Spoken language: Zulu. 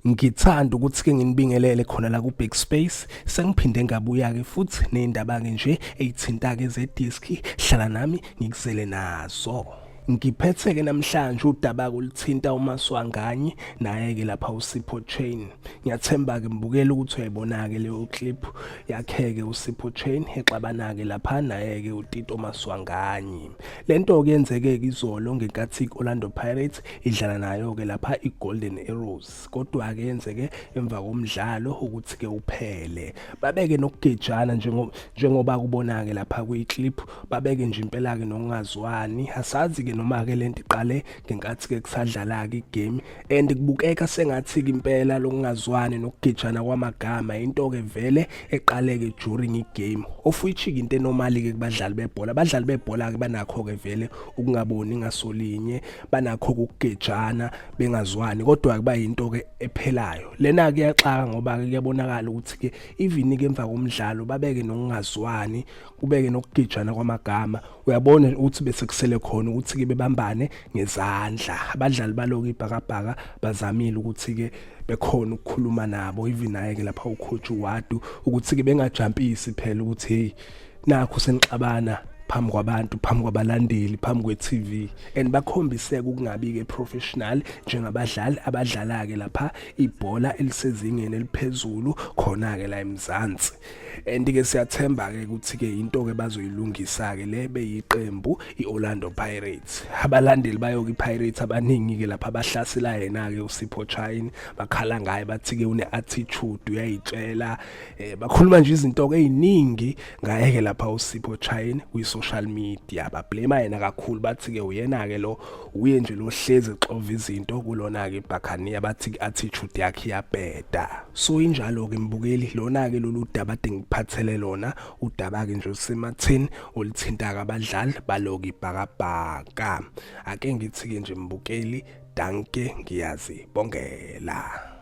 Ngithanda ukuthi-ke nginibingelele khona la ku-Big Space. Sengiphinde ngabuya-ke futhi ney'ndaba-ke nje ey'thinta-ke zediski. Hlala nami ngikuzele nazo. Ngiphethe-ke namhlanje udaba-ke oluthinta uMaswanganye naye-ke lapha uSipho Chain. Ngiyathemba-ke mbukela ukuthi uyayibona-ke leyo clip yakhe-ke uSipho Chain exabana-ke lapha naye-ke uTito Maswanganye. Le nto-ke yenzeke-ke izolo ngenkathi i-Orlando Pirates idlala nayo-ke lapha i-Golden Arrows. Kodwa-ke yenzeke emva komdlalo ukuthi-ke uphele. Babeke nokugejana njengoba kubona-ke lapha kwi-clip. Babeke nje impela-ke nokungazwani. Asazi-ke noma-ke lento iqale ngenkathi-ke kusadlala-ke igame and kubukeka sengathi-ke impela lokungazwani nokugejana kwamagama into-ke vele eqale-ke during igame, of which-ke into enormali-ke kubadlali bebhola. Abadlali bebhola-ke banakho-ke vele ukungaboni ngasolinye, banakho ukugejana bengazwani, kodwa kuba yinto-ke ephelayo. Lena-ke iyaxaka ngoba-ke kuyabonakala ukuthi-ke even-ke emva komdlalo babeke nokungazwani, kubeke nokugejana kwamagama. Uyabona ukuthi bese kusele khona ukuthi-ke bebambane ngezandla. Abadlali baloko ibhakabhaka bazamile ukuthi-ke bekhona ukukhuluma nabo, even naye-ke lapha ucoach uWadu ukuthi-ke bengajampisi phela ukuthi hey nakho senixabana phambi kwabantu, phambi kwabalandeli, phambi kwe-TV, and bakhombiseke ukungabi-ke professional njengabadlali abadlala-ke lapha ibhola elisezingeni eliphezulu khona-ke la eMzansi. And-ke siyathemba-ke ukuthi-ke into-ke bazoyilungisa-ke le beyiqembu i-Orlando Pirates. Abalandeli bayo-ke i-Pirates abaningi-ke lapha bahlasela yena-ke uSipho Chain, bakhala ngaye bathi-ke une-attitude, uyayitshela, bakhuluma nje izinto-ke ey'ningi ngaye-ke lapha uSipho Chain social media. Bablema yena kakhulu bathi-ke uyena-ke lo, uye nje lo hlezi exova izinto kulona-ke iBuccaneer, bathi i-attitude yakhe iyabheda. So injalo-ke mbukeli, lona-ke lolu daba ade ngiphathele lona, udaba-ke nje osematheni oluthinta-ke abadlali baloko ibhakabhaka. Ake ngithi-ke nje mbukeli, danke, ngiyazibongela.